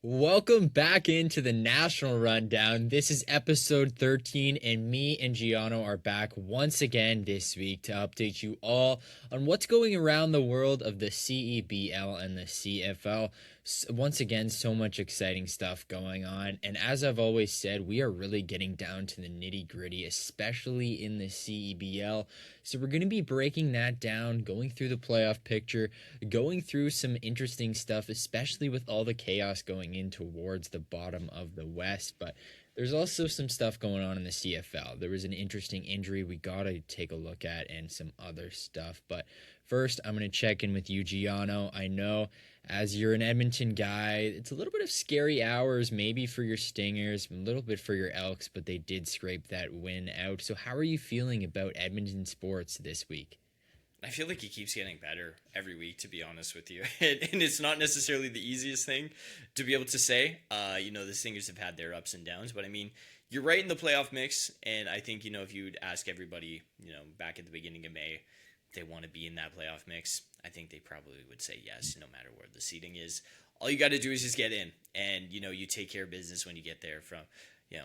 Welcome back into the National Rundown. This is episode 13, and me and Geono are back once again this week to update you all on what's going around the world of the CEBL and the CFL. Once again, so much exciting stuff going on, and as I've always said, we are really getting down to the nitty-gritty, especially in the CEBL. So we're going to be breaking that down, going through the playoff picture, going through some interesting stuff, especially with all the chaos going in towards the bottom of the West. But there's also some stuff going on in the CFL. There was an interesting injury we got to take a look at and some other stuff. But first, I'm going to check in with you, Geono. I know as you're an Edmonton guy, it's a little bit of scary hours maybe for your Stingers, a little bit for your Elks, but they did scrape that win out. So how are you feeling about Edmonton sports this week? I feel like he keeps getting better every week, to be honest with you. And it's not necessarily the easiest thing to be able to say. The Stingers have had their ups and downs, but I mean, you're right in the playoff mix. And I think, if you'd ask everybody, back at the beginning of May, if they want to be in that playoff mix, I think they probably would say yes, no matter where the seating is. All you got to do is just get in, and, you take care of business when you get there from.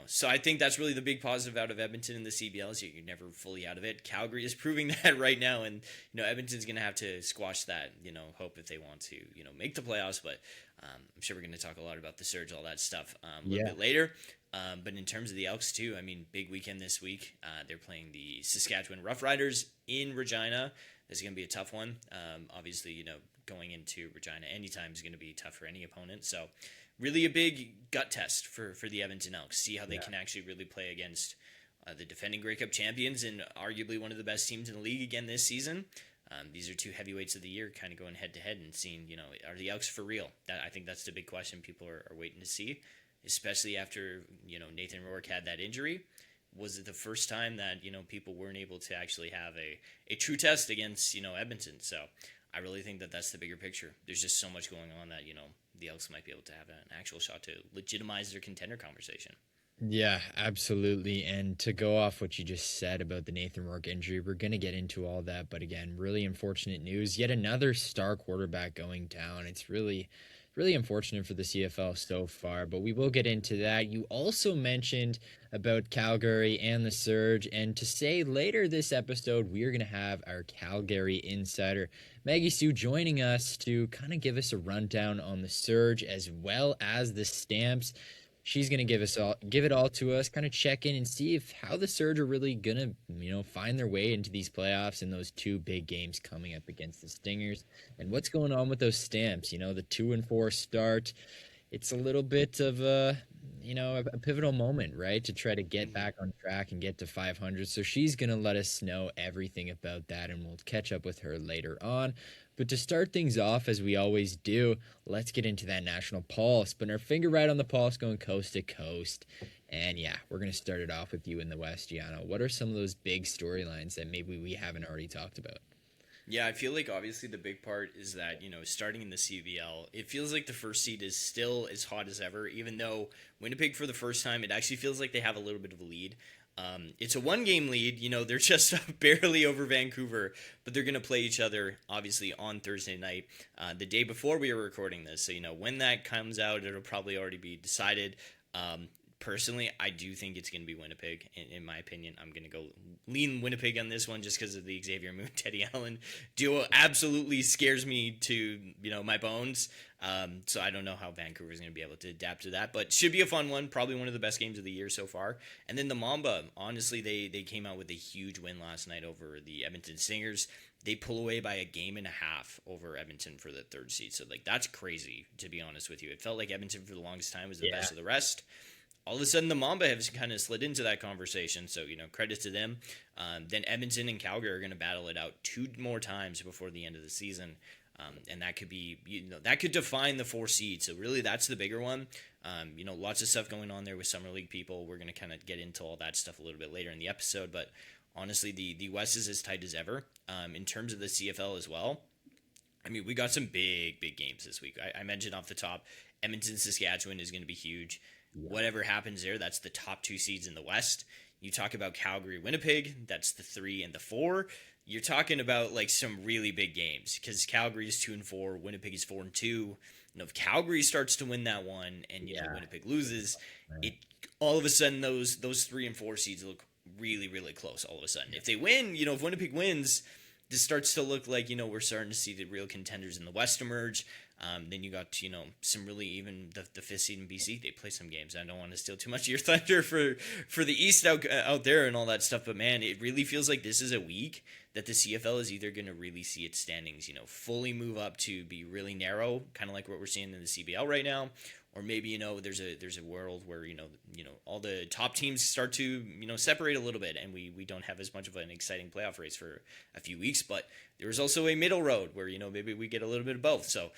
So I think that's really the big positive out of Edmonton in the CBL is you're never fully out of it. Calgary is proving that right now, and Edmonton's going to have to squash that. Hope if they want to make the playoffs. But I'm sure we're going to talk a lot about the Surge, all that stuff a little bit later. But in terms of the Elks too, I mean, big weekend this week. They're playing the Saskatchewan Roughriders in Regina. This is going to be a tough one. Obviously, going into Regina anytime is going to be tough for any opponent. So really a big gut test for the Edmonton Elks. See how they can actually really play against the defending Grey Cup champions and arguably one of the best teams in the league again this season. These are two heavyweights of the year kind of going head-to-head and seeing, are the Elks for real? I think that's the big question people are waiting to see, especially after, Nathan Rourke had that injury. Was it the first time that, people weren't able to actually have a true test against, Edmonton? So I really think that that's the bigger picture. There's just so much going on that, the Elks might be able to have an actual shot to legitimize their contender conversation. Yeah, absolutely. And to go off what you just said about the Nathan Rourke injury, we're going to get into all that. But again, really unfortunate news. Yet another star quarterback going down. It's really unfortunate for the CFL so far, but we will get into that. You also mentioned about Calgary and the Surge, and to say later this episode, we are going to have our Calgary insider, Maggie Sue, joining us to kind of give us a rundown on the Surge as well as the Stamps. She's going to give it all to us, kind of check in and see if how the Surge are really going to, find their way into these playoffs in those two big games coming up against the Stingers, and what's going on with those Stamps. The 2-4 start. It's a little bit of a pivotal moment, right, to try to get back on track and get to 500. So she's going to let us know everything about that, and we'll catch up with her later on. But to start things off, as we always do, let's get into that national pulse. Putting our finger right on the pulse, going coast to coast. And yeah, we're going to start it off with you in the West, Geono. What are some of those big storylines that maybe we haven't already talked about? Yeah, I feel like obviously the big part is that, starting in the CVL, it feels like the first seed is still as hot as ever, even though Winnipeg for the first time, it actually feels like they have a little bit of a lead. It's a one-game lead. They're just barely over Vancouver, but they're going to play each other, obviously, on Thursday night, the day before we are recording this. So, when that comes out, it'll probably already be decided. Personally, I do think it's going to be Winnipeg. In my opinion, I'm going to go lean Winnipeg on this one just because of the Xavier Moon, Teddy Allen duo absolutely scares me to, my bones. So I don't know how Vancouver is going to be able to adapt to that, but should be a fun one. Probably one of the best games of the year so far. And then the Mamba, honestly, they came out with a huge win last night over the Edmonton Stingers. They pull away by a game and a half over Edmonton for the third seed. So that's crazy, to be honest with you. It felt like Edmonton for the longest time was the best of the rest. all of a sudden the Mamba have kind of slid into that conversation. So, credit to them. Then Edmonton and Calgary are going to battle it out 2 more times before the end of the season. And that could be, that could define the 4 seed. So really that's the bigger one. Lots of stuff going on there with Summer League people. We're going to kind of get into all that stuff a little bit later in the episode. But honestly, the West is as tight as ever. In terms of the CFL as well, I mean, we got some big games this week. I mentioned off the top, Edmonton, Saskatchewan is going to be huge. Yeah. Whatever happens there, that's the top 2 seeds in the West. You talk about Calgary, Winnipeg, that's the 3 and the 4. You're talking about like some really big games because Calgary is 2-4, Winnipeg is 4-2. If Calgary starts to win that one and Winnipeg loses, it all of a sudden those 3 and 4 seeds look really close. All of a sudden, if they win, if Winnipeg wins, this starts to look like we're starting to see the real contenders in the West emerge. Then you got some really even the 5th seed in BC. They play some games. I don't want to steal too much of your thunder for the East out there and all that stuff. But man, it really feels like this is a week that the CFL is either going to really see its standings fully move up to be really narrow, kind of like what we're seeing in the CBL right now, or maybe there's a world where all the top teams start to separate a little bit, and we don't have as much of an exciting playoff race for a few weeks. But there's also a middle road where maybe we get a little bit of both. So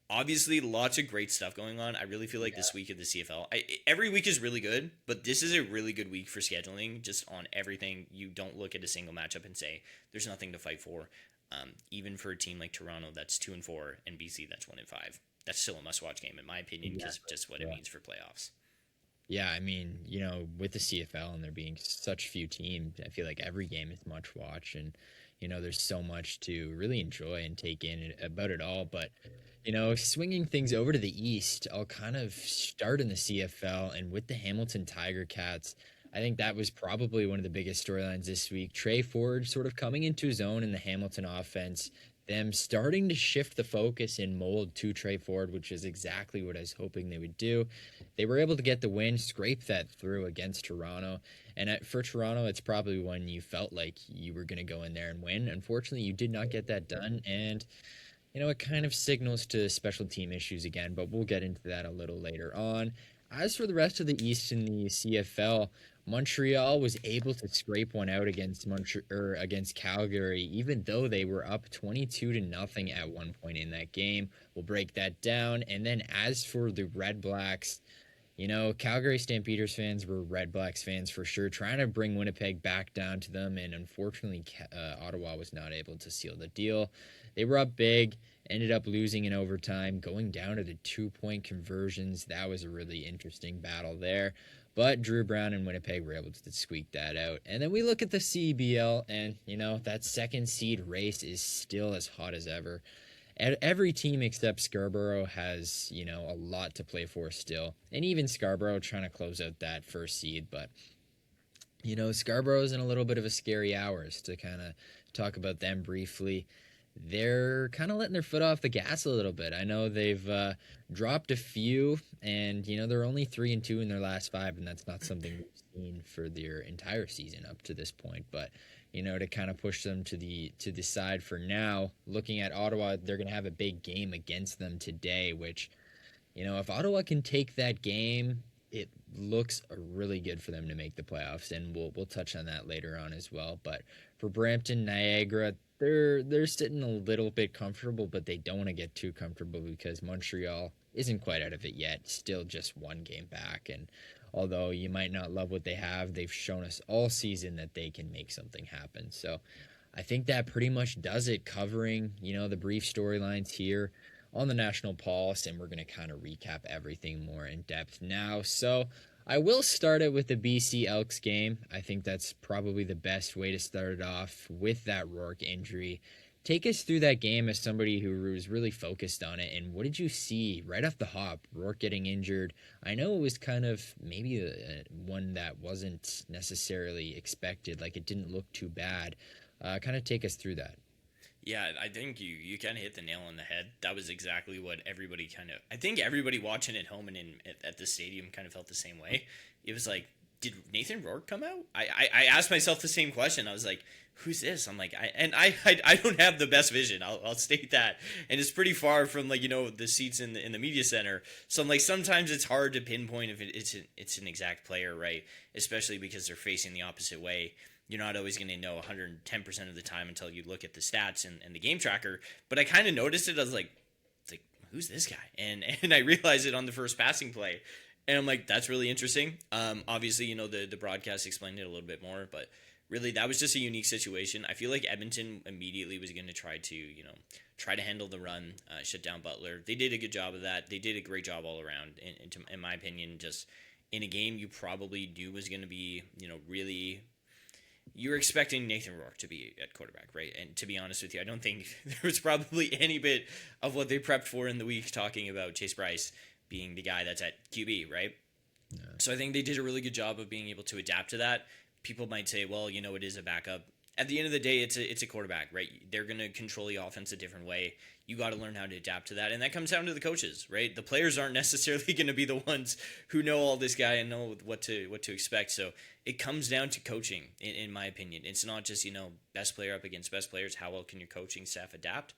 obviously, lots of great stuff going on. I really feel like this week of the CFL, every week is really good, but this is a really good week for scheduling, just on everything. You don't look at a single matchup and say, there's nothing to fight for. Even for a team like Toronto that's 2-4 and BC that's 1-5. That's still a must-watch game, in my opinion, because just what it means for playoffs. Yeah, I mean, with the CFL and there being such few teams, I feel like every game is much watch, and there's so much to really enjoy and take in about it all. But swinging things over to the East, I'll kind of start in the CFL and with the Hamilton Tiger Cats. I think that was probably one of the biggest storylines this week. Tre Ford sort of coming into his own in the Hamilton offense, them starting to shift the focus and mold to Tre Ford, which is exactly what I was hoping they would do. They were able to get the win, scrape that through against Toronto. And for Toronto, it's probably when you felt like you were going to go in there and win. Unfortunately, you did not get that done. And it kind of signals to special team issues again, but we'll get into that a little later on. As for the rest of the East in the CFL, Montreal was able to scrape one out against Calgary, even though they were up 22-0 at one point in that game. We'll break that down. And then as for the Red Blacks, Calgary Stampeders fans were Red Blacks fans for sure, trying to bring Winnipeg back down to them. And unfortunately, Ottawa was not able to seal the deal. They were up big, ended up losing in overtime, going down to the 2-point conversions. That was a really interesting battle there. But Dru Brown and Winnipeg were able to squeak that out. And then we look at the CEBL, and, that 2nd seed race is still as hot as ever. Every team except Scarborough has, a lot to play for still. And even Scarborough trying to close out that 1st seed. But, Scarborough's in a little bit of a scary hours to kind of talk about them briefly. They're kind of letting their foot off the gas a little bit. I know they've dropped a few, and they're only 3-2 in their last 5, and that's not something we've seen for their entire season up to this point. But to kind of push them to the side for now. Looking at Ottawa, they're going to have a big game against them today, which if Ottawa can take that game, it looks really good for them to make the playoffs, and we'll touch on that later on as well. But for Brampton, Niagara, they're sitting a little bit comfortable, but they don't want to get too comfortable because Montreal isn't quite out of it yet. Still just 1 game back, and although you might not love what they have, they've shown us all season that they can make something happen. So I think that pretty much does it, covering the brief storylines here on the National Pulse, and we're going to kind of recap everything more in depth now. So I will start it with the BC Elks game. I think that's probably the best way to start it off with that Rourke injury. Take us through that game as somebody who was really focused on it, and what did you see right off the hop? Rourke getting injured. I know it was kind of maybe one that wasn't necessarily expected, like it didn't look too bad. Kind of take us through that. Yeah, I think you kind of hit the nail on the head. That was exactly what I think everybody watching at home and at the stadium kind of felt the same way. It was like, did Nathan Rourke come out? I asked myself the same question. I was like, who's this? I'm like, I don't have the best vision. I'll state that, and it's pretty far from like the seats in the media center. So I'm like, sometimes it's hard to pinpoint if it's an exact player, right? Especially because they're facing the opposite way. You're not always going to know 110% of the time until you look at the stats and the game tracker. But I kind of noticed it. I was like, who's this guy? And I realized it on the first passing play. And I'm like, that's really interesting. Obviously, the broadcast explained it a little bit more, but really that was just a unique situation. I feel like Edmonton immediately was going to try to handle the run, shut down Butler. They did a good job of that. They did a great job all around. In my opinion, just in a game you probably knew was going to be, really, you're expecting Nathan Rourke to be at quarterback, right? And to be honest with you, I don't think there was probably any bit of what they prepped for in the week talking about Chase Bryce being the guy that's at QB, right? Yeah. So I think they did a really good job of being able to adapt to that. People might say, well, it is a backup. At the end of the day, it's a quarterback, right? They're going to control the offense a different way. You got to learn how to adapt to that, and that comes down to the coaches, right? The players aren't necessarily going to be the ones who know all this guy and know what to expect. So it comes down to coaching, in my opinion. It's not just best player up against best players. How well can your coaching staff adapt?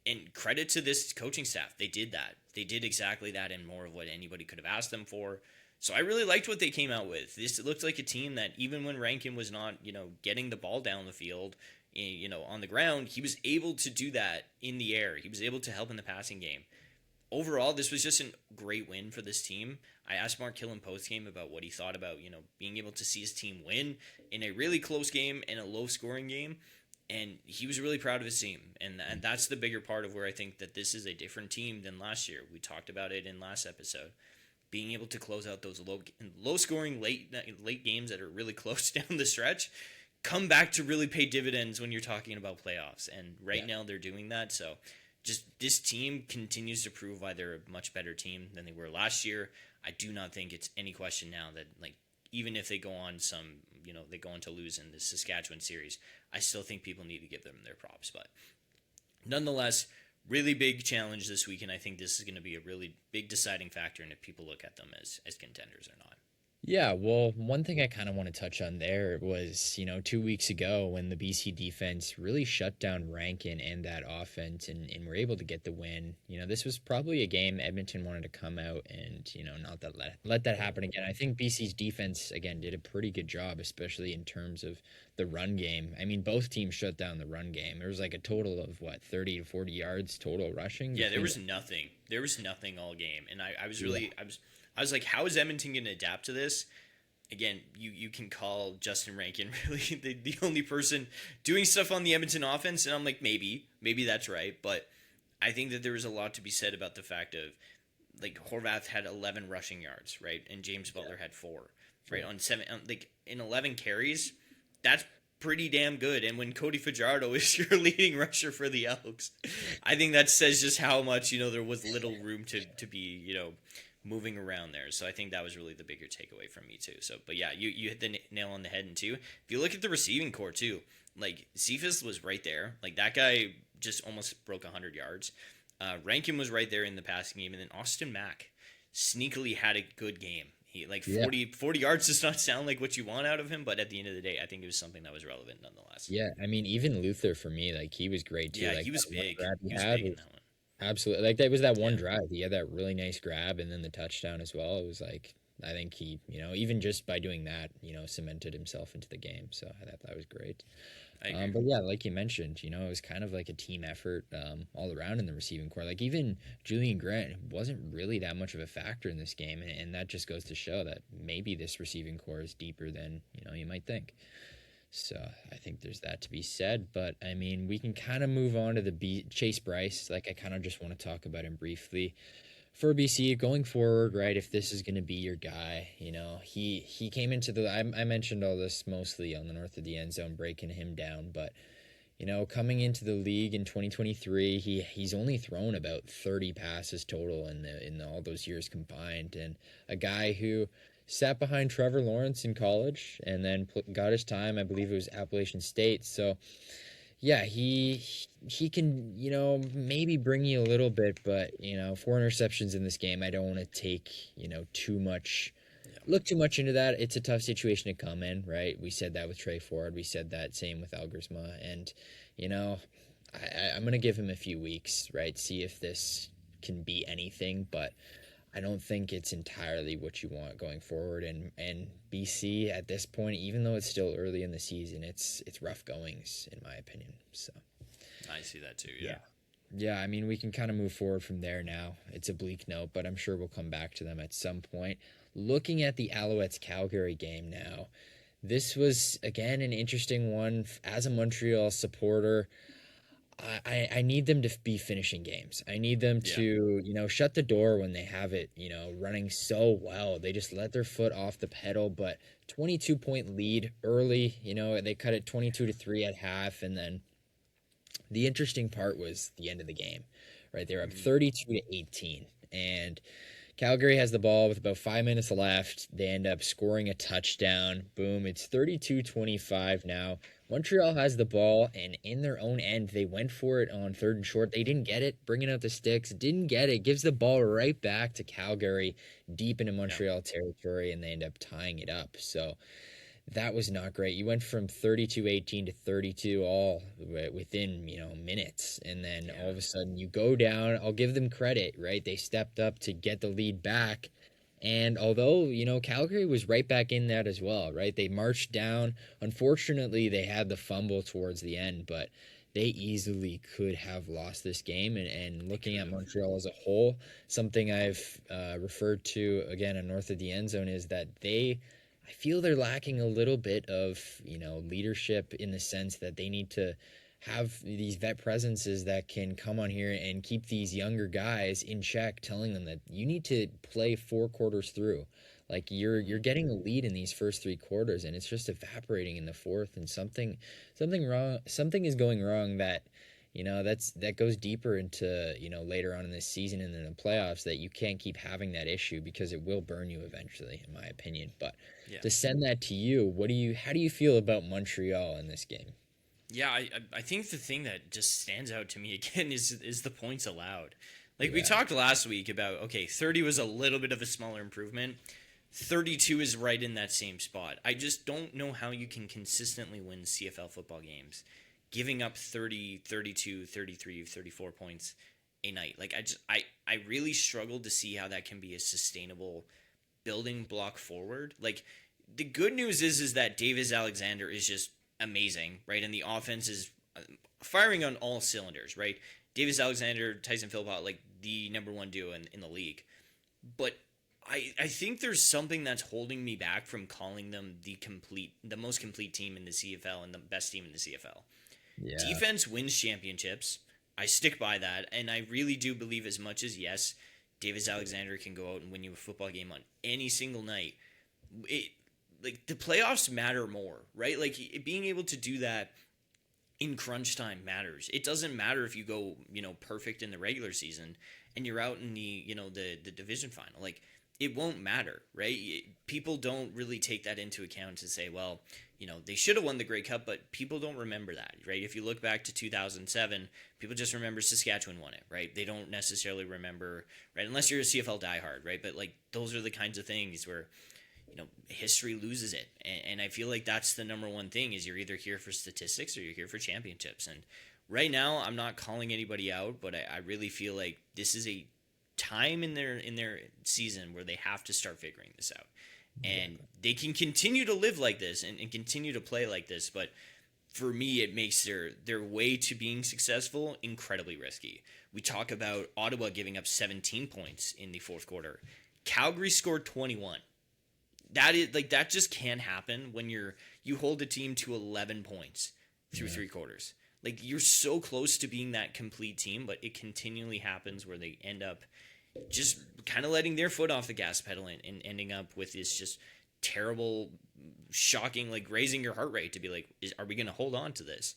And credit to this coaching staff, they did that. They did exactly that and more of what anybody could have asked them for. So I really liked what they came out with. This looked like a team that even when Rankin was not, getting the ball down the field, on the ground, he was able to do that in the air. He was able to help in the passing game. Overall, this was just a great win for this team. I asked Mark Killen post-game about what he thought about, being able to see his team win in a really close game and a low-scoring game. And he was really proud of his team. And that's the bigger part of where I think that this is a different team than last year. We talked about it in last episode. Being able to close out those low-scoring late games that are really close down the stretch come back to really pay dividends when you're talking about playoffs. And now they're doing that. So just this team continues to prove why they're a much better team than they were last year. I do not think it's any question now that, like, even if they go on they go on to lose in the Saskatchewan series, I still think people need to give them their props. But nonetheless, really big challenge this week, and I think this is going to be a really big deciding factor in if people look at them as contenders or not. Yeah, well, one thing I kind of want to touch on there was, 2 weeks ago when the BC defense really shut down Rankin and that offense and were able to get the win. This was probably a game Edmonton wanted to come out and, not let that happen again. I think BC's defense, again, did a pretty good job, especially in terms of the run game. I mean, both teams shut down the run game. There was like a total of, 30 to 40 yards total rushing? Yeah, there was nothing. There was nothing all game. And I was like, how is Edmonton going to adapt to this? Again, you can call Justin Rankin really the only person doing stuff on the Edmonton offense, and I'm like, maybe that's right, but I think that there was a lot to be said about the fact of, like, Horvath had 11 rushing yards, right, and James Butler had 4, right, in 11 carries, that's pretty damn good. And when Cody Fajardo is your leading rusher for the Elks, I think that says just how much there was little room to be moving around there. So I think that was really the bigger takeaway from me too. So, but yeah, you hit the nail on the head. And too, if you look at the receiving core too, like, Cephas was right there. Like, that guy just almost broke 100 yards. Rankin was right there in the passing game, and then Austin Mack sneakily had a good game. He 40 yards does not sound like what you want out of him, but at the end of the day, I think it was something that was relevant nonetheless. Yeah, I mean, even Luther for me, like, he was great too. Yeah, like, he was big. He was big in that one. Absolutely. Like, that was that one drive. He had that really nice grab and then the touchdown as well. It was like, I think he, even just by doing that, cemented himself into the game. So I thought that was great. But yeah, like you mentioned, it was kind of like a team effort all around in the receiving core. Like, even Julian Grant wasn't really that much of a factor in this game. And that just goes to show that maybe this receiving core is deeper than, you might think. So I think there's that to be said. But, I mean, we can kind of move on to the Chase Bryce. Like, I kind of just want to talk about him briefly. For BC, going forward, right, if this is going to be your guy, he came into I mentioned all this mostly on the north of the end zone, breaking him down. But, coming into the league in 2023, he's only thrown about 30 passes total in all those years combined. And a guy who sat behind Trevor Lawrence in college and then got his time, I believe it was Appalachian State. So, yeah, he can, maybe bring you a little bit, but, 4 interceptions in this game, I don't want to take, too much look too much into that. It's a tough situation to come in, right? We said that with Tre Ford. We said that same with Algersma. And, you know, I'm going to give him a few weeks, right? See if this can be anything. But I don't think it's entirely what you want going forward. And BC at this point, even though it's still early in the season, it's rough goings, in my opinion. So, I see that too. yeah. Yeah. Yeah, I mean, we can kind of move forward from there now. It's a bleak note, but I'm sure we'll come back to them at some point. Looking at the Alouettes Calgary game now, this was, again, an interesting one. As a Montreal supporter, I need them to be finishing games. I need them Yeah. to, shut the door when they have it, running so well. They just let their foot off the pedal, but 22-point lead early, they cut it 22-3 at half, and then the interesting part was the end of the game, right? They're up Mhm. 32-18, and Calgary has the ball with about 5 minutes left. They end up scoring a touchdown. Boom, it's 32-25 now. Montreal has the ball, and in their own end, they went for it on third and short. They didn't get it, bringing out the sticks. Didn't get it. Gives the ball right back to Calgary, deep into Yeah. Montreal territory, and they end up tying it up. So that was not great. You went from 32-18 to 32 all within, minutes. And then all Yeah. of a sudden you go down. I'll give them credit, right? They stepped up to get the lead back. And although, Calgary was right back in that as well, right? They marched down. Unfortunately, they had the fumble towards the end, but they easily could have lost this game. And They looking could at have. Montreal as a whole, something I've referred to again north of the end zone is that I feel they're lacking a little bit of, leadership in the sense that they need to have these vet presences that can come on here and keep these younger guys in check, telling them that you need to play 4 quarters through. Like you're Mhm. getting a lead in these first 3 quarters, and it's just evaporating in the fourth, and something is going wrong that that goes deeper into later on in this season and in the playoffs, that you can't keep having that issue because it will burn you eventually, in my opinion. But Yeah. to send that to you, how do you feel about Montreal in this game? Yeah, I think the thing that just stands out to me again is the points allowed. Like we Yeah, talked last week about, okay, 30 was a little bit of a smaller improvement. 32 is right in that same spot. I just don't know how you can consistently win CFL football games giving up 30, 32, 33, 34 points a night. Like I really struggle to see how that can be a sustainable building block forward. Like the good news is that Davis Alexander is just amazing, right? And the offense is firing on all cylinders, right? Davis Alexander, Tyson Philpott, like the number one duo in the league. But I think there's something that's holding me back from calling them the most complete team in the CFL and the best team in the CFL. yeah, Defense wins championships. I stick by that, and I really do believe, as much as yes, Davis Alexander can go out and win you a football game on any single night. It like the playoffs matter more, right? Like being able to do that in crunch time matters. It doesn't matter if you go, perfect in the regular season and you're out in the division final. Like it won't matter, right? People don't really take that into account to say, well, they should have won the Grey Cup, but people don't remember that, right? If you look back to 2007, people just remember Saskatchewan won it, right? They don't necessarily remember, right? Unless you're a CFL diehard, right? But like those are the kinds of things where history loses it, and I feel like that's the number one thing: is you're either here for statistics or you're here for championships. And right now, I'm not calling anybody out, but I really feel like this is a time in their season where they have to start figuring this out, and exactly. they can continue to live like this and continue to play like this, but for me, it makes their way to being successful incredibly risky. We talk about Ottawa giving up 17 points in the fourth quarter. Calgary scored 21. That just can't happen when you hold a team to 11 points through Yeah, 3 quarters. Like you're so close to being that complete team, but it continually happens where they end up just kind of letting their foot off the gas pedal and ending up with this just terrible, shocking, like raising your heart rate to be like, are we going to hold on to this?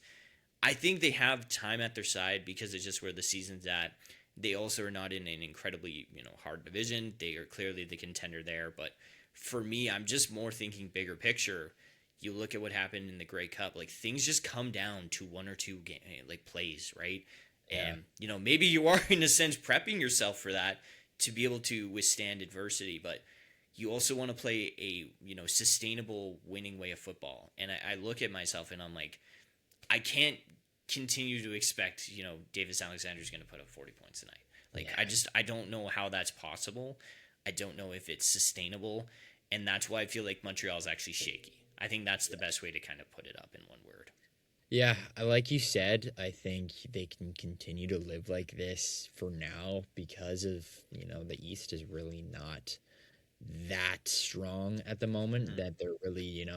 I think they have time at their side because it's just where the season's at. They also are not in an incredibly hard division. They are clearly the contender there, but for me, I'm just more thinking bigger picture. You look at what happened in the Grey Cup, like things just come down to one or two like plays, right? yeah, And maybe you are in a sense prepping yourself for that to be able to withstand adversity, but you also want to play a, sustainable winning way of football. And I look at myself and I'm like, I can't continue to expect, Davis Alexander's going to put up 40 points tonight. Like, Yeah. I don't know how that's possible. I don't know if it's sustainable. And that's why I feel like Montreal is actually shaky. I think that's the best way to kind of put it up in one word. Yeah, like you said, I think they can continue to live like this for now because of, the East is really not that strong at the moment Mm-hmm. that they're really,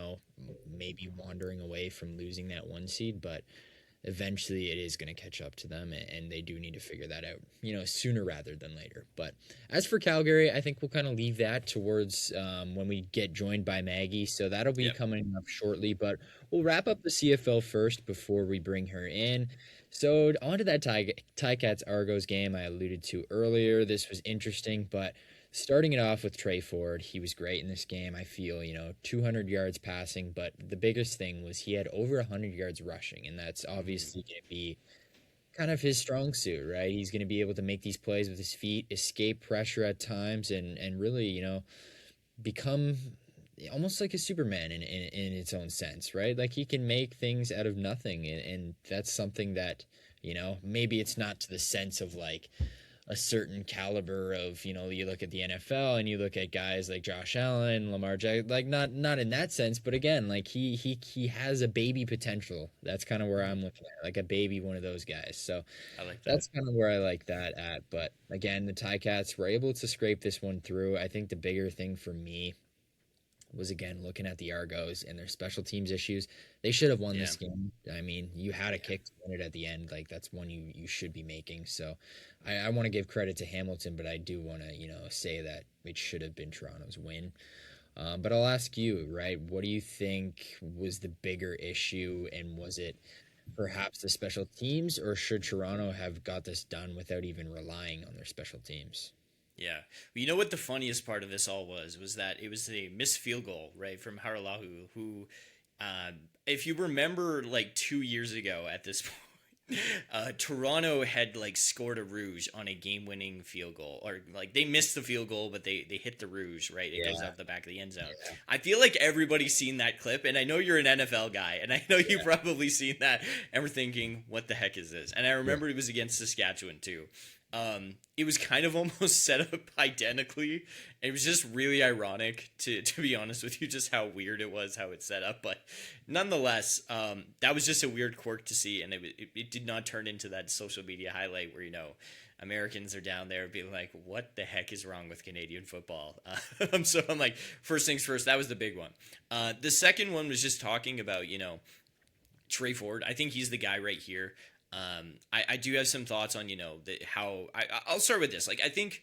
maybe wandering away from losing that one seed, but eventually it is going to catch up to them and they do need to figure that out, sooner rather than later. But as for Calgary, I think we'll kind of leave that towards when we get joined by Maggie, so that'll be Yep. coming up shortly, but we'll wrap up the CFL first before we bring her in. So on to that Ticats Argos game I alluded to earlier. This was interesting, but starting it off with Tre Ford, he was great in this game. I feel, 200 yards passing, but the biggest thing was he had over 100 yards rushing, and that's Mm-hmm. obviously going to be kind of his strong suit, right? He's going to be able to make these plays with his feet, escape pressure at times, and really, become almost like a Superman in its own sense, right? Like he can make things out of nothing, and that's something that, maybe it's not to the sense of like a certain caliber of, you look at the NFL and you look at guys like Josh Allen, Lamar Jackson, like not in that sense, but again, like he has a baby potential. That's kind of where Mm-hmm. I'm looking at, like a baby one of those guys. So I like that. that's kind of where I like that at. But again, the Ticats were able to scrape this one through. I think the bigger thing for me was again looking at the Argos and their special teams issues. They should have won Yeah. this game. I mean, you had a Yeah. kick to win it at the end. Like that's one you should be making. So I want to give credit to Hamilton, but I do want to, say that it should have been Toronto's win. But I'll ask you, right? What do you think was the bigger issue, and was it perhaps the special teams, or should Toronto have got this done without even relying on their special teams? Yeah. Well, you know what the funniest part of this all was that it was a missed field goal, right, from Haralahu, who, if you remember, like 2 years ago at this point, Toronto had like scored a rouge on a game-winning field goal, or like they missed the field goal, but they hit the rouge, right? It goes Yeah, out the back of the end zone. yeah, I feel like everybody's seen that clip, and I know you're an NFL guy, and I know you've yeah, probably seen that, and we're thinking, what the heck is this? And I yeah. remember it was against Saskatchewan too. It was kind of almost set up identically. It was just really ironic to be honest with you, just how weird it was how it's set up. But nonetheless, that was just a weird quirk to see, and it did not turn into that social media highlight where Americans are down there being like, "What the heck is wrong with Canadian football?" So I'm like, first things first, that was the big one. The second one was just talking about Tre Ford. I think he's the guy right here. I do have some thoughts on how I'll start with this. Like I think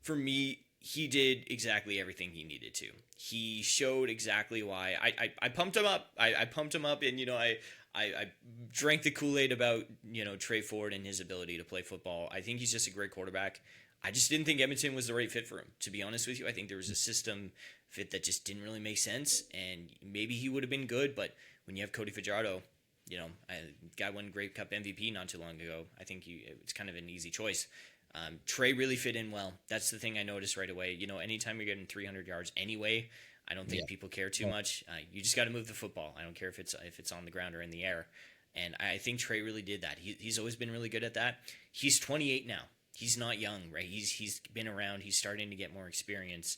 for me, he did exactly everything he needed to. He showed exactly why I pumped him up. I pumped him up, and I drank the Kool Aid about Tre Ford and his ability to play football. I think he's just a great quarterback. I just didn't think Edmonton was the right fit for him. To be honest with you, I think there was a system fit that just didn't really make sense, and maybe he would have been good, but when you have Cody Fajardo, guy won Grey Cup MVP not too long ago. I think it's kind of an easy choice. Tre really fit in well. That's the thing I noticed right away. Anytime you're getting 300 yards anyway, I don't Yeah. think people care too Well, much. You just got to move the football. I don't care if it's on the ground or in the air. And I think Tre really did that. He's always been really good at that. He's 28 now. He's not young, right? He's been around. He's starting to get more experience.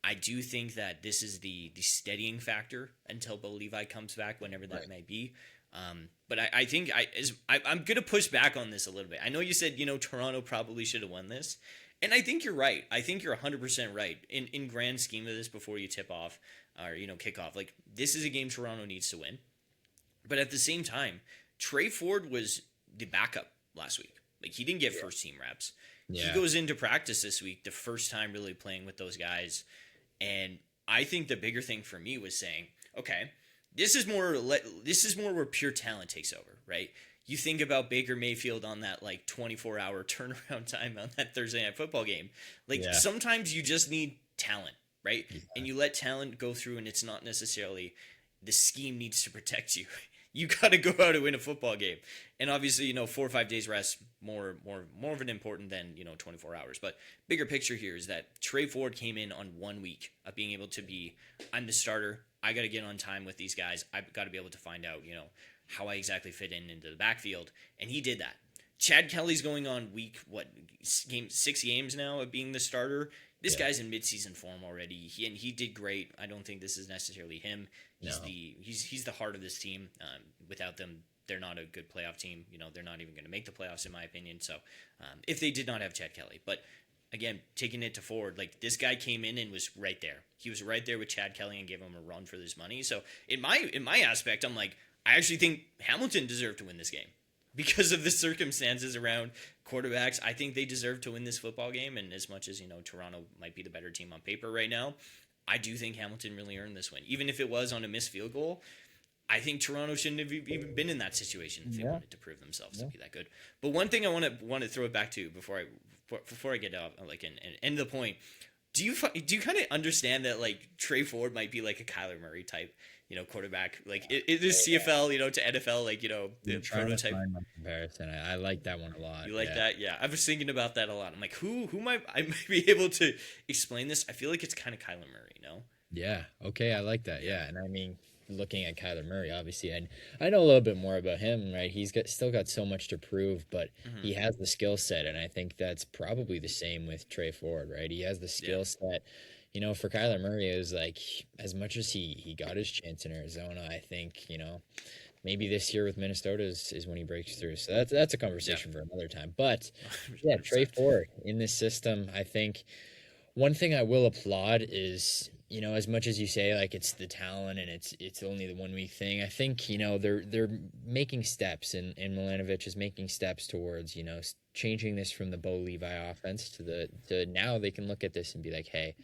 I do think that this is the steadying factor until Bo Levi comes back, whenever that right. may be. But I think I'm gonna push back on this a little bit. I know you said Toronto probably should have won this, and I think you're right. I think you're 100% right in grand scheme of this. Before you tip off or kick off, like this is a game Toronto needs to win. But at the same time, Tre Ford was the backup last week. Like he didn't get Yeah. first team reps. He Yeah. goes into practice this week, the first time really playing with those guys, and I think the bigger thing for me was saying, okay, this is more where pure talent takes over, right? You think about Baker Mayfield on that like 24-hour turnaround time on that Thursday night football game. Like Yeah. sometimes you just need talent, right? Yeah. And you let talent go through, and it's not necessarily the scheme needs to protect you. You got to go out and win a football game. And obviously, 4 or 5 days rest more of an important than 24 hours. But bigger picture here is that Tre Ford came in on 1 week of being able to be, I'm the starter. I got to get on time with these guys. I've got to be able to find out how I exactly fit into the backfield, and he did that. Chad Kelly's going on week 6 games now of being the starter. This guy's in midseason form already. He did great. I don't think this is necessarily him. He's the heart of this team. Without them, they're not a good playoff team. They're not even going to make the playoffs in my opinion. So, if they did not have Chad Kelly, but again, taking it to Ford, like this guy came in and was right there. He was right there with Chad Kelly and gave him a run for his money. So in my aspect, I'm like, I actually think Hamilton deserved to win this game. Because of the circumstances around quarterbacks, I think they deserve to win this football game. And as much as, Toronto might be the better team on paper right now, I do think Hamilton really earned this win. Even if it was on a missed field goal, I think Toronto shouldn't have even been in that situation if they wanted to prove themselves to be that good. But one thing I want to throw it back to before I get off, like, and end the point, do you kind of understand that, like, Tre Ford might be like a Kyler Murray type, quarterback, like it is CFL, to NFL, like, the prototype. My comparison. I like that one a lot. You like that? Yeah. I was thinking about that a lot. I'm like, who might be able to explain this? I feel like it's kind of Kyler Murray, no? Yeah. Okay. I like that. Yeah. And I mean, looking at Kyler Murray, obviously, and I know a little bit more about him, right? He's still got so much to prove, but he has the skill set, and I think that's probably the same with Tre Ford, right? He has the skill set. For Kyler Murray, it was like, as much as he got his chance in Arizona, I think, maybe this year with Minnesota is when he breaks through. So that's a conversation for another time. But yeah, Tre Ford in this system, I think one thing I will applaud is, as much as you say, like, it's the talent and it's only the 1 week thing, I think, they're making steps, and Milanovic is making steps towards, changing this from the Bo Levi offense to now they can look at this and be like, hey,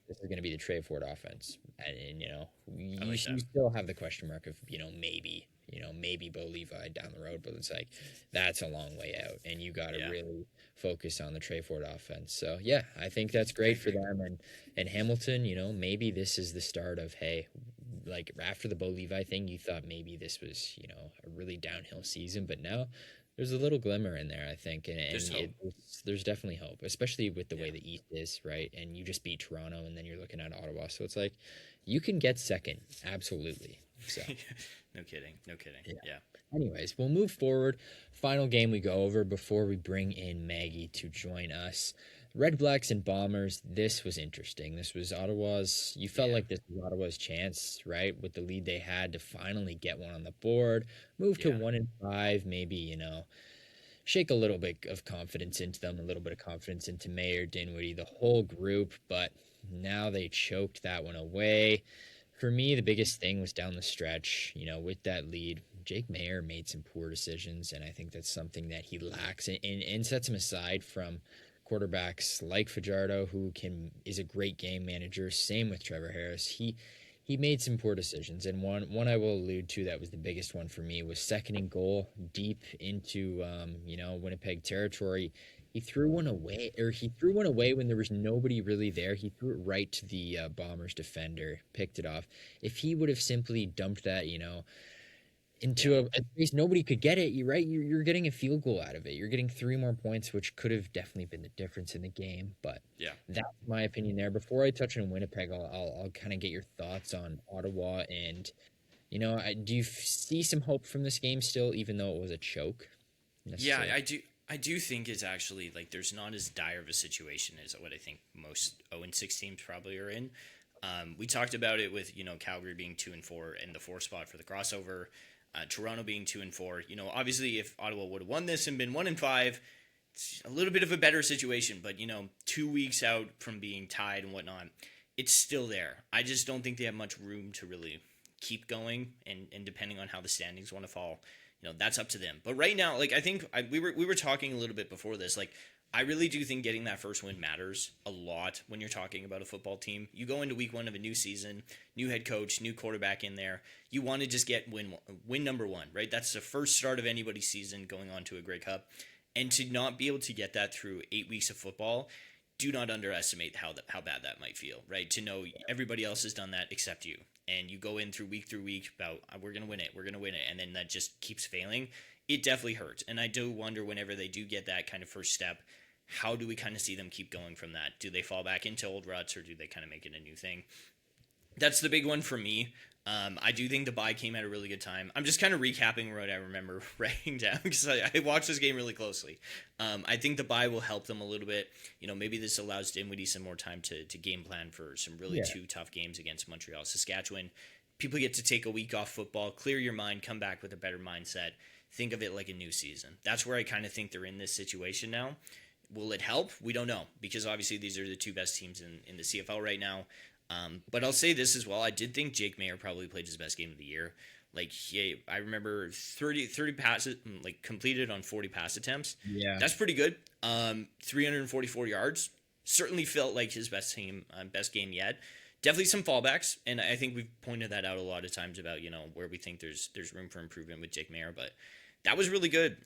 this is going to be the Tre Ford offense. And you still have the question mark of, maybe Bo Levi down the road, but it's like, that's a long way out, and you got to really focus on the Tre Ford offense. So yeah, I think that's great for them. And Hamilton, maybe this is the start of, hey, like, after the Bo Levi thing, you thought maybe this was, a really downhill season, but now there's a little glimmer in there, I think, and there's definitely hope, especially with the way the East is, right? And you just beat Toronto, and then you're looking at Ottawa, so it's like, you can get second, absolutely. So no kidding. Yeah. Anyways, we'll move forward. Final game we go over before we bring in Maggie to join us. Red Blacks and Bombers, this was interesting. This was Ottawa's, you felt like this was Ottawa's chance, right? With the lead they had to finally get one on the board, move to 1-5, maybe, shake a little bit of confidence into them, a little bit of confidence into Mayer, Dinwiddie, the whole group, but now they choked that one away. For me, the biggest thing was down the stretch, with that lead. Jake Mayer made some poor decisions, and I think that's something that he lacks and sets him aside from quarterbacks like Fajardo, who is a great game manager. Same with Trevor Harris. He made some poor decisions, and one I will allude to that was the biggest one for me was second and goal deep into Winnipeg territory. He threw one away when there was nobody really there. He threw it right to the Bombers defender, picked it off. If he would have simply dumped that, into a space nobody could get it, you're getting a field goal out of it. You're getting 3 more points, which could have definitely been the difference in the game. But that's my opinion there. Before I touch on Winnipeg, I'll kind of get your thoughts on Ottawa. And do you see some hope from this game still, even though it was a choke? Yeah, I do think it's actually, like, there's not as dire of a situation as what I think most 0-6 teams probably are in. We talked about it with Calgary being 2-4 in the 4 spot for the crossover. Toronto being 2-4. Obviously, if Ottawa would have won this and been 1-5, it's a little bit of a better situation. But 2 weeks out from being tied and whatnot, it's still there. I just don't think they have much room to really keep going. And depending on how the standings want to fall, that's up to them. But right now, like, I think we were talking a little bit before this, like, I really do think getting that first win matters a lot when you're talking about a football team. You go into week 1 of a new season, new head coach, new quarterback in there. You want to just get win number 1, right? That's the first start of anybody's season going on to a Grey Cup. And to not be able to get that through 8 weeks of football, do not underestimate how bad that might feel, right? To know everybody else has done that except you. and you go in through week about we're gonna win it, and then that just keeps failing, it definitely hurts. And I do wonder whenever they do get that kind of first step, how do we kind of see them keep going from that? Do they fall back into old ruts, or do they kind of make it a new thing? That's the big one for me. I do think the bye came at a really good time. I'm just kind of recapping what I remember writing down because I watched this game really closely. I think the bye will help them a little bit. Maybe this allows Dinwiddie some more time to game plan for some really two tough games against Montreal, Saskatchewan. People get to take a week off football, clear your mind, come back with a better mindset. Think of it like a new season. That's where I kind of think they're in this situation now. Will it help? We don't know, because obviously these are the two best teams in the CFL right now. But I'll say this as well. I did think Jake Mayer probably played his best game of the year. I remember 30 passes, completed on 40 pass attempts. Yeah. That's pretty good. 344 yards. Certainly felt like his best game yet. Definitely some fallbacks, and I think we've pointed that out a lot of times about, where we think there's room for improvement with Jake Mayer, but that was really good.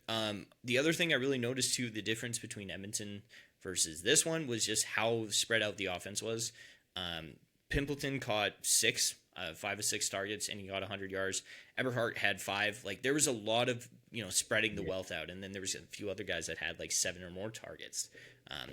The other thing I really noticed too, the difference between Edmonton versus this one was just how spread out the offense was. Pimpleton caught 5 of 6 targets, and he got 100 yards. Eberhardt had 5. There was a lot of spreading the wealth out, and then there was a few other guys that had 7 or more targets.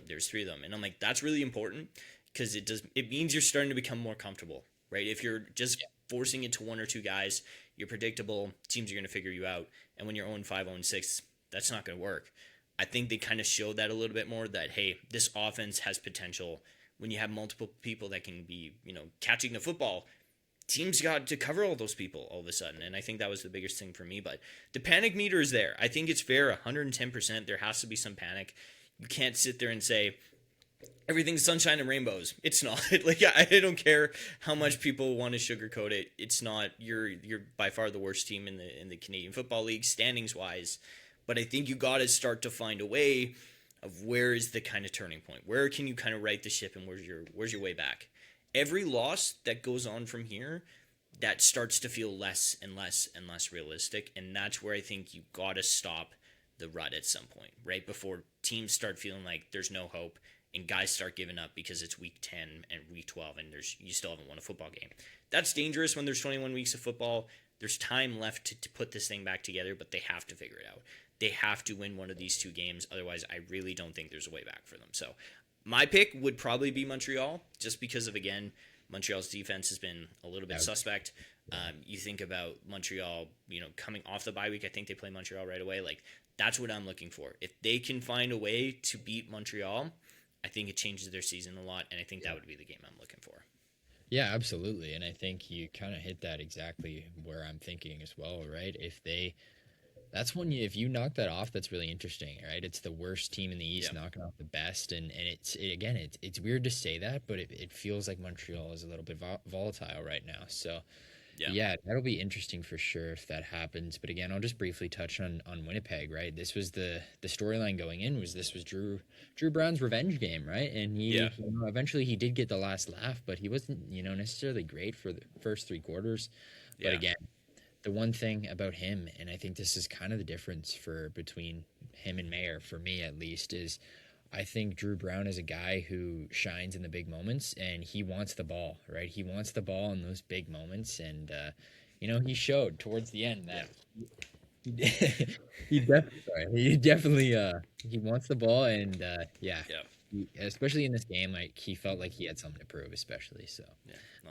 There's 3 of them, and I'm like, that's really important because it means you're starting to become more comfortable, right? If you're just forcing it to 1 or 2 guys, you're predictable. Teams are going to figure you out, and when you're 0-5, 0-6, that's not going to work. I think they kind of showed that a little bit more, that hey, this offense has potential. When you have multiple people that can be, catching the football, teams got to cover all those people all of a sudden. And I think that was the biggest thing for me. But the panic meter is there. I think it's fair, 110%. There has to be some panic. You can't sit there and say, everything's sunshine and rainbows. It's not. I don't care how much people want to sugarcoat it. It's not. You're by far the worst team in the Canadian Football League, standings-wise. But I think you got to start to find a way of where is the kind of turning point. Where can you kind of right the ship, and where's your way back? Every loss that goes on from here, that starts to feel less and less and less realistic, and that's where I think you got to stop the rut at some point, right before teams start feeling like there's no hope and guys start giving up because it's week 10 and week 12 and you still haven't won a football game. That's dangerous when there's 21 weeks of football. There's time left to put this thing back together, but they have to figure it out. They have to win one of these 2 games. Otherwise, I really don't think there's a way back for them. So my pick would probably be Montreal, just because of, again, Montreal's defense has been a little bit suspect. You think about Montreal, coming off the bye week, I think they play Montreal right away. That's what I'm looking for. If they can find a way to beat Montreal, I think it changes their season a lot, and I think that would be the game I'm looking for. Yeah, absolutely. And I think you kind of hit that exactly where I'm thinking as well, right? If you knock that off, that's really interesting, right? It's the worst team in the East knocking off the best, and it's weird to say that, but it feels like Montreal is a little bit volatile right now. So yeah, that'll be interesting for sure if that happens. But again, I'll just briefly touch on Winnipeg, right? This was the storyline going in, was Dru Brown's revenge game, right? And he eventually he did get the last laugh, but he wasn't necessarily great for the first 3 quarters. But again, the one thing about him, and I think this is kind of the difference between him and Mayer, for me at least, is I think Dru Brown is a guy who shines in the big moments, and he wants the ball, right? He wants the ball in those big moments, and he showed towards the end that he definitely he wants the ball, and especially in this game, he felt like he had something to prove, especially. So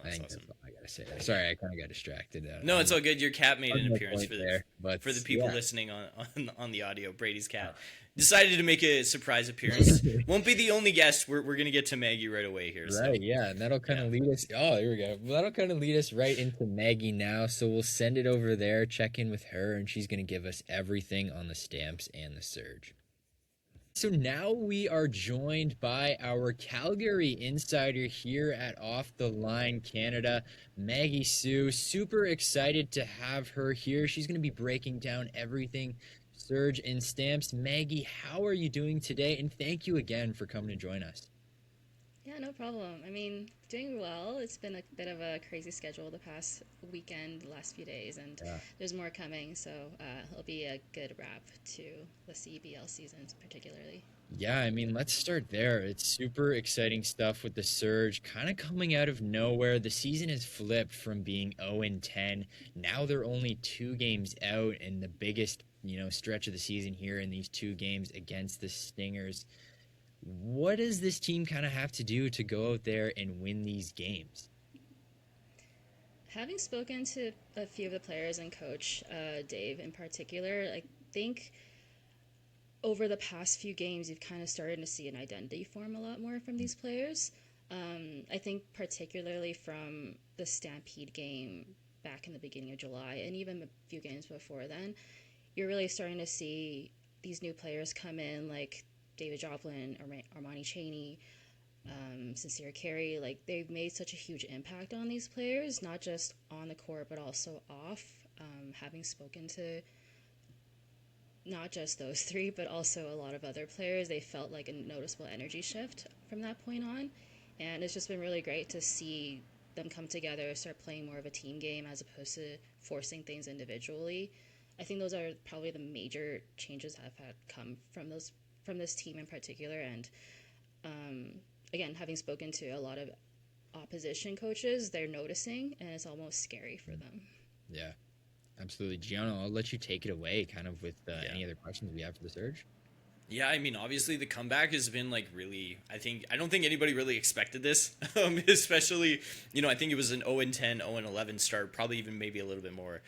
I think awesome. that's all I gotta say. Sorry, I kind of got distracted. No, it's all good. Your cat made an appearance for the people yeah. listening on the audio. Brady's cat decided to make a surprise appearance. Won't be the only guest. We're gonna get to Maggie right away here. Right, so. Yeah, and that'll kind of lead us. Oh, here we go. That'll kind of lead us right into Maggie now. So we'll send it over there, check in with her, and she's gonna give us everything on the Stamps and the Surge. So now we are joined by our Calgary insider here at Off the Line Canada, Maggie Sue. Super excited to have her here. She's going to be breaking down everything Surge and Stamps. Maggie, how are you doing today? And thank you again for coming to join us. Yeah, Yeah, no problem. I mean, doing well. It's been a bit of a crazy schedule the past weekend, the last few days, and Yeah. there's more coming. So it'll be a good wrap to the CBL season, particularly. Yeah, I mean, let's start there. It's super exciting stuff with the Surge kind of coming out of nowhere. The season has flipped from being 0 and 10. Now they're only 2 games out in the biggest, stretch of the season here in these 2 games against the Stingers. What does this team kind of have to do to go out there and win these games? Having spoken to a few of the players and coach Dave in particular, I think over the past few games, you've kind of started to see an identity form a lot more from these players. I think particularly from the Stampede game back in the beginning of July, and even a few games before then, you're really starting to see these new players come in, like David Joplin, Armani Cheney, Sincere Carey. Like they've made such a huge impact on these players, not just on the court but also off. Having spoken to not just those three, but also a lot of other players, they felt like a noticeable energy shift from that point on. And it's just been really great to see them come together, start playing more of a team game as opposed to forcing things individually. I think those are probably the major changes that have had come from this team in particular. And again, having spoken to a lot of opposition coaches, they're noticing, and it's almost scary for them. Yeah, absolutely. Gianno, I'll let you take it away kind of with Yeah. any other questions we have for the Surge. Yeah, I mean, obviously the comeback has been like really. I don't think anybody really expected this, especially I think it was an 0 and 10, 0 and 11 start, probably even maybe a little bit more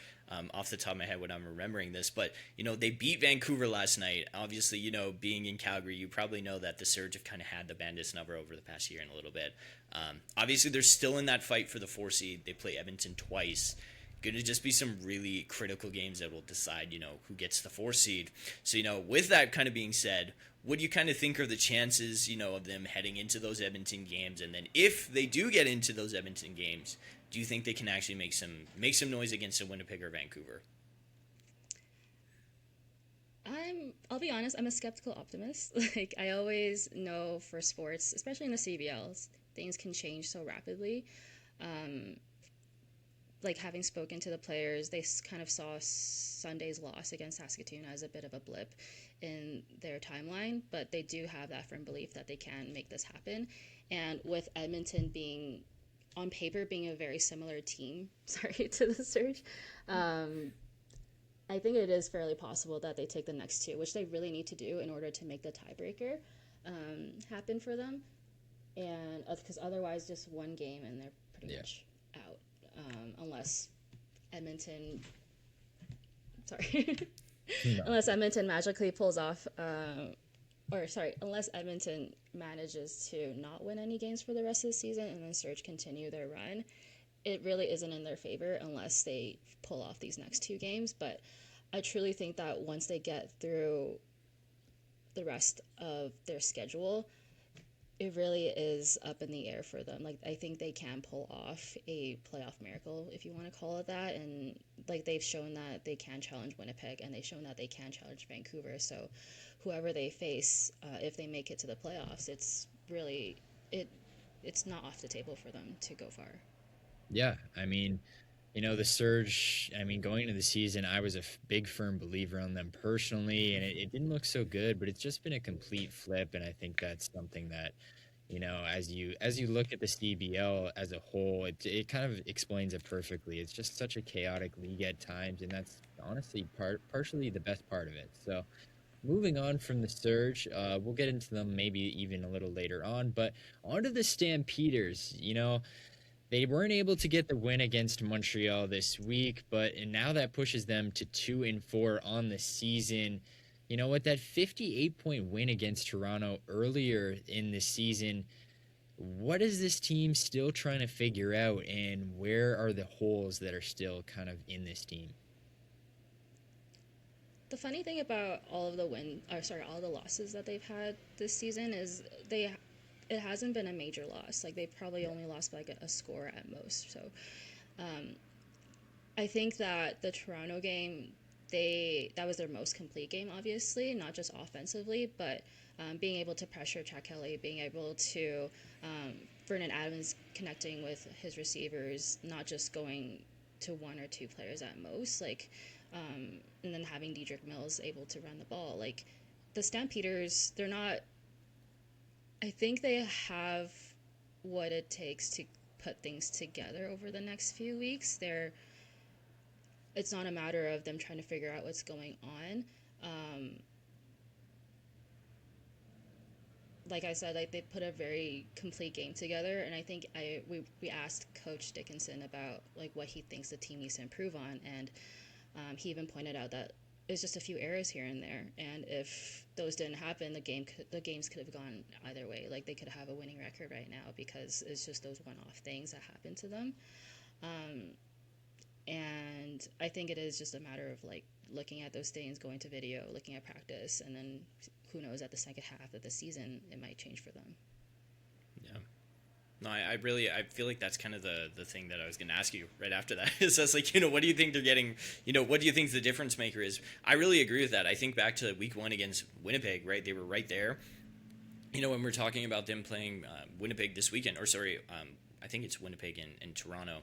off the top of my head when I'm remembering this. But they beat Vancouver last night. Obviously, being in Calgary, you probably know that the Surge have kind of had the Bandits number over the past year and a little bit. Obviously, they're still in that fight for the 4 seed. They play Edmonton twice. Going to just be some really critical games that will decide, who gets the 4 seed. So, with that kind of being said, what do you kind of think are the chances, of them heading into those Edmonton games? And then if they do get into those Edmonton games, do you think they can actually make some noise against a Winnipeg or Vancouver? I'll be honest, I'm a skeptical optimist. Like I always know for sports, especially in the CBLs, things can change so rapidly. Um, like having spoken to the players, they kind of saw Sunday's loss against Saskatoon as a bit of a blip in their timeline, but they do have that firm belief that they can make this happen. And with Edmonton being on paper being a very similar team, sorry to the Surge, um, I think it is fairly possible that they take the next two, which they really need to do in order to make the tiebreaker happen for them. And because otherwise, just one game and they're pretty Yeah. much out, unless Edmonton. Sorry, No. unless Edmonton magically pulls off, or sorry, unless Edmonton manages to not win any games for the rest of the season and then Surge continue their run. It really isn't in their favor unless they pull off these next 2 games. But I truly think that once they get through the rest of their schedule, it really is up in the air for them. Like I think they can pull off a playoff miracle, if you want to call it that. And like they've shown that they can challenge Winnipeg, and they've shown that they can challenge Vancouver. So whoever they face, if they make it to the playoffs, it's really it. It's not off the table for them to go far. Yeah, I mean, the Surge, I mean, going into the season, I was a big firm believer on them personally, and it didn't look so good, but it's just been a complete flip, and I think that's something that, as you look at the CBL as a whole, it kind of explains it perfectly. It's just such a chaotic league at times, and that's honestly partially the best part of it. So, moving on from the Surge, we'll get into them maybe even a little later on, but on to the Stampeders. They weren't able to get the win against Montreal this week, but and now that pushes them to 2-4 on the season. You know what? That 58-point win against Toronto earlier in the season. What is this team still trying to figure out, and where are the holes that are still kind of in this team? The funny thing about all the losses that they've had this season is it hasn't been a major loss. Like they've probably only lost by like a score at most. So I think that the Toronto game, that was their most complete game, obviously, not just offensively, but being able to pressure Chad Kelly, being able to Vernon Adams connecting with his receivers, not just going to one or two players at most, and then having Dedrick Mills able to run the ball. Like the Stampeders, they're not. I think they have what it takes to put things together over the next few weeks. It's not a matter of them trying to figure out what's going on. Um, like I said, like they put a very complete game together, and I think we asked Coach Dickinson about like what he thinks the team needs to improve on, and he even pointed out that it's just a few errors here and there, and if those didn't happen, the games could have gone either way. Like they could have a winning record right now because it's just those one-off things that happen to them. Um, and I think it is just a matter of like looking at those things, going to video, looking at practice, and then who knows, at the second half of the season it might change for them. Yeah. No, I feel like that's kind of the thing that I was going to ask you right after that. Is that's like, what do you think they're getting? What do you think the difference maker is? I really agree with that. I think back to week 1 against Winnipeg, right? They were right there. When we're talking about them playing Winnipeg this weekend, or sorry, I think it's Winnipeg and Toronto,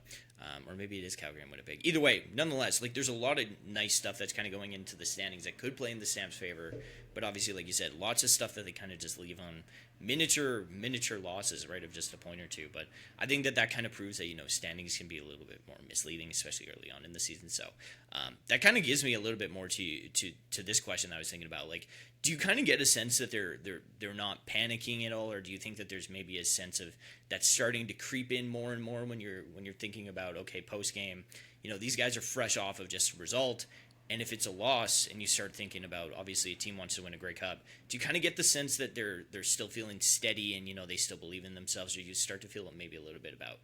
or maybe it is Calgary and Winnipeg. Either way, nonetheless, like there's a lot of nice stuff that's kind of going into the standings that could play in the Stamps' favor, but obviously, like you said, lots of stuff that they kind of just leave on miniature losses, right, of just a point or two. But I think that kind of proves that standings can be a little bit more misleading, especially early on in the season. So that kind of gives me a little bit more to this question that I was thinking about. Like, do you kind of get a sense that they're not panicking at all, or do you think that there's maybe a sense of that's starting to creep in more and more when you're thinking about, okay, post game, these guys are fresh off of just a result, and if it's a loss and you start thinking about, obviously a team wants to win a Grey Cup, do you kind of get the sense that they're still feeling steady and they still believe in themselves, or you start to feel maybe a little bit about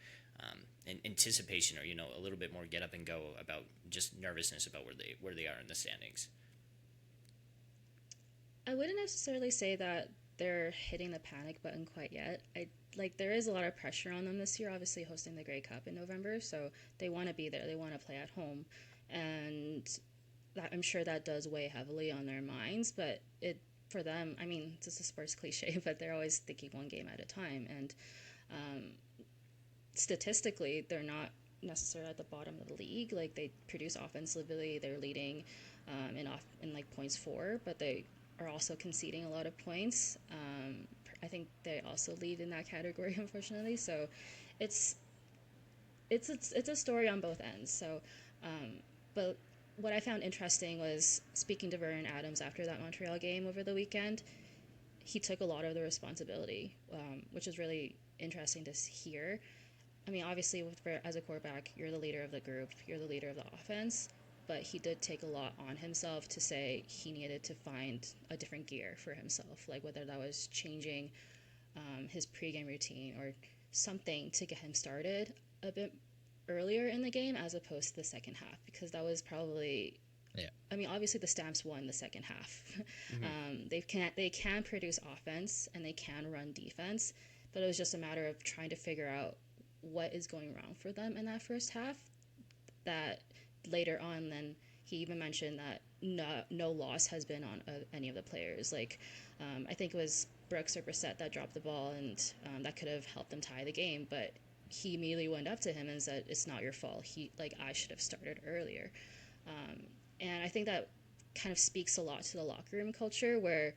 an anticipation, or a little bit more get up and go about just nervousness about where they are in the standings? I wouldn't necessarily say that they're hitting the panic button quite yet. There is a lot of pressure on them this year, obviously hosting the Grey Cup in November, so they want to be there. They want to play at home, and I'm sure that does weigh heavily on their minds. But for them, I mean, it's just a sports cliche, but they're always thinking one game at a time, and um, statistically, they're not necessarily at the bottom of the league. Like they produce offensively, they're leading in like points for, but they are also conceding a lot of points. I think they also lead in that category, unfortunately. So it's it's a story on both ends. So, but what I found interesting was speaking to Vernon Adams after that Montreal game over the weekend. He took a lot of the responsibility, which is really interesting to hear. I mean, obviously, as a quarterback, you're the leader of the group, you're the leader of the offense, but he did take a lot on himself to say he needed to find a different gear for himself, like whether that was changing his pregame routine or something to get him started a bit earlier in the game as opposed to the second half, because that was probably. Yeah. I mean, obviously the Stamps won the second half. Mm-hmm. They can produce offense and they can run defense, but it was just a matter of trying to figure out what is going wrong for them in that first half. That later on, then he even mentioned that no loss has been on any of the players. Like I think it was Brooks or Brissett that dropped the ball, and that could have helped them tie the game, but he immediately went up to him and said, "It's not your fault. I should have started earlier." And I think that kind of speaks a lot to the locker room culture, where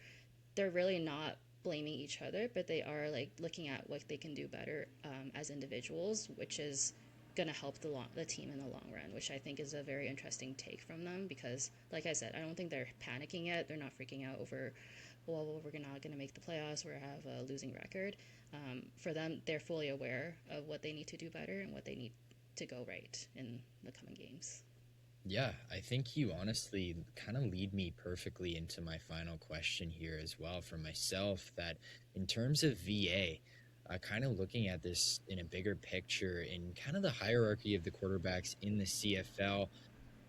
they're really not blaming each other, but they are like looking at what they can do better as individuals, which is going to help the team in the long run, which I think is a very interesting take from them, because like I said, I don't think they're panicking yet. They're not freaking out over, well, we're not going to make the playoffs, we have a losing record. For them, they're fully aware of what they need to do better and what they need to go right in the coming games. Yeah, I think you honestly kind of lead me perfectly into my final question here as well for myself, that in terms of VA, kind of looking at this in a bigger picture in kind of the hierarchy of the quarterbacks in the CFL,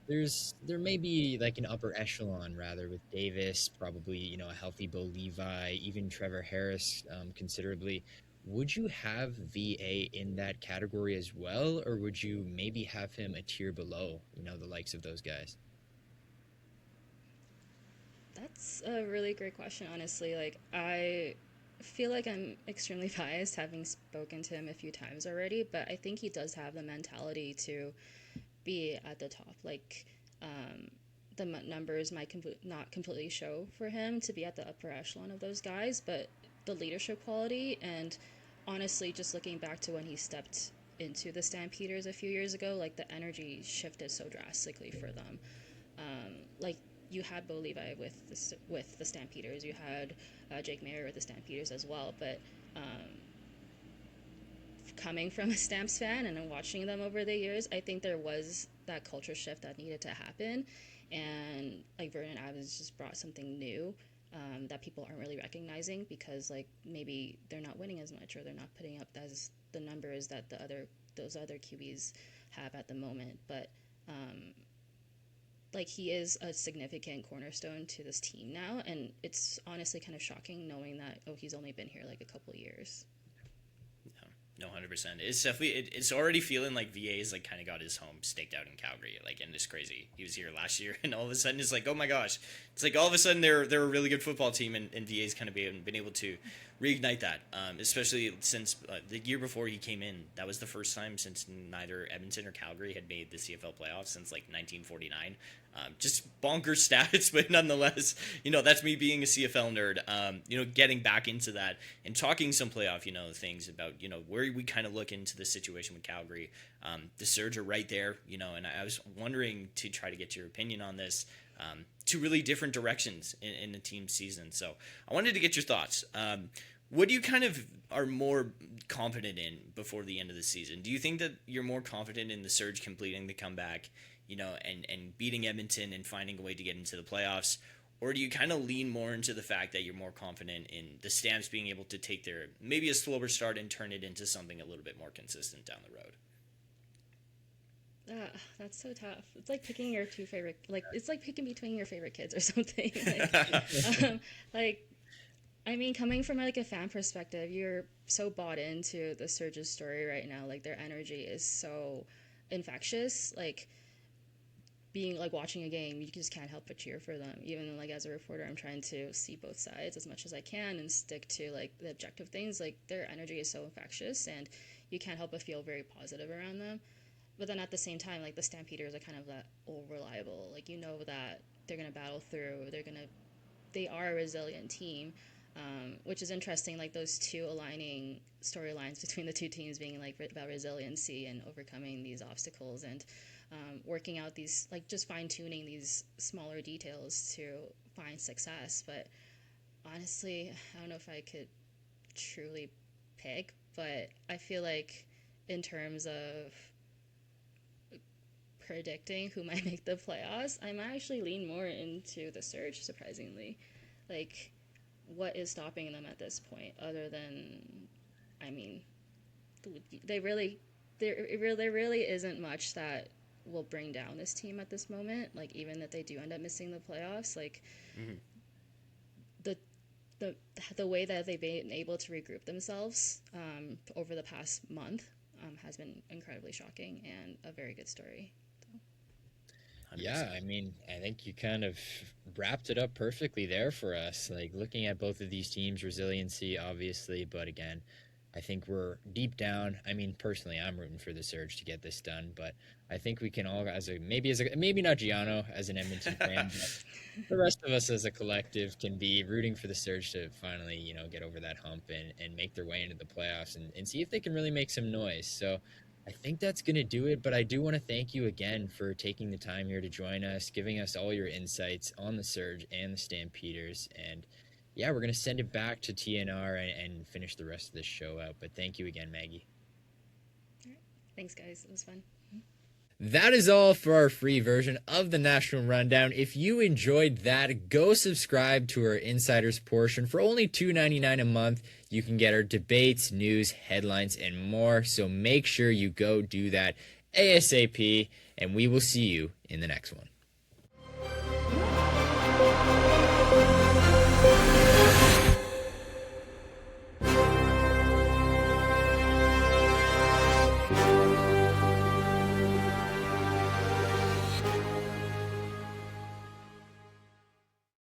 there may be like an upper echelon rather with Davis, probably, a healthy Bo Levi, even Trevor Harris, considerably. Would you have VA in that category as well, or would you maybe have him a tier below, the likes of those guys? That's a really great question, honestly. Like, I feel like I'm extremely biased having spoken to him a few times already, but I think he does have the mentality to be at the top. Like, the numbers might not completely show for him to be at the upper echelon of those guys, but the leadership quality and honestly, just looking back to when he stepped into the Stampeders a few years ago, like the energy shifted so drastically for them. Like you had Bo Levi with the Stampeders, you had Jake Mayer with the Stampeders as well, but coming from a Stamps fan and watching them over the years, I think there was that culture shift that needed to happen, and like Vernon Adams just brought something new that people aren't really recognizing because like maybe they're not winning as much or they're not putting up as the numbers that those other QBs have at the moment, but like he is a significant cornerstone to this team now, and it's honestly kind of shocking knowing that he's only been here like a couple of years. No, 100%. It's definitely it's already feeling like VA's like kind of got his home staked out in Calgary, like, and it's crazy. He was here last year, and all of a sudden it's like, oh my gosh, it's like all of a sudden they're a really good football team, and VA's kind of been able to reignite that, especially since the year before he came in. That was the first time since neither Edmonton or Calgary had made the CFL playoffs since like 1949. Just bonkers stats, but nonetheless, that's me being a CFL nerd. Getting back into that and talking some playoff, things about, where we kind of look into the situation with Calgary. The Surge are right there, and I was wondering to try to get your opinion on this. Two really different directions in the team season. So I wanted to get your thoughts. What do you kind of are more confident in before the end of the season? Do you think that you're more confident in the Surge completing the comeback, and beating Edmonton and finding a way to get into the playoffs? Or do you kind of lean more into the fact that you're more confident in the Stamps being able to take their maybe a slower start and turn it into something a little bit more consistent down the road? That's so tough. It's like picking your two favorite, like it's like picking between your favorite kids or something. Like, I mean, coming from like a fan perspective, you're so bought into the Surge's story right now. Like their energy is so infectious. Like being like watching a game, you just can't help but cheer for them. Even like as a reporter, I'm trying to see both sides as much as I can and stick to like the objective things. Like their energy is so infectious, and you can't help but feel very positive around them. But then at the same time, like the Stampeders are kind of that old reliable. Like that they're gonna battle through. They are a resilient team, which is interesting. Like those two aligning storylines between the two teams being like about resiliency and overcoming these obstacles and working out these like just fine tuning these smaller details to find success. But honestly, I don't know if I could truly pick, but I feel like in terms of predicting who might make the playoffs, I might actually lean more into the Surge, surprisingly. Like, what is stopping them at this point other than, I mean, there really isn't much that will bring down this team at this moment. Like, even if they do end up missing the playoffs, like, mm-hmm. the way that they've been able to regroup themselves over the past month has been incredibly shocking and a very good story. Yeah, I mean, I think you kind of wrapped it up perfectly there for us. Like looking at both of these teams, resiliency, obviously, but again, I think we're deep down. I mean, personally, I'm rooting for the Surge to get this done, but I think we can all, maybe not Geono as an Edmonton fan, but the rest of us as a collective can be rooting for the Surge to finally, get over that hump and make their way into the playoffs and see if they can really make some noise. So I think that's going to do it, but I do want to thank you again for taking the time here to join us, giving us all your insights on the Surge and the Stampeders. And yeah, we're going to send it back to TNR and finish the rest of this show out. But thank you again, Maggie. All right. Thanks, guys. It was fun. That is all for our free version of the National Rundown. If you enjoyed that, go subscribe to our Insiders portion. For only $2.99 a month, you can get our debates, news, headlines, and more. So make sure you go do that ASAP, and we will see you in the next one.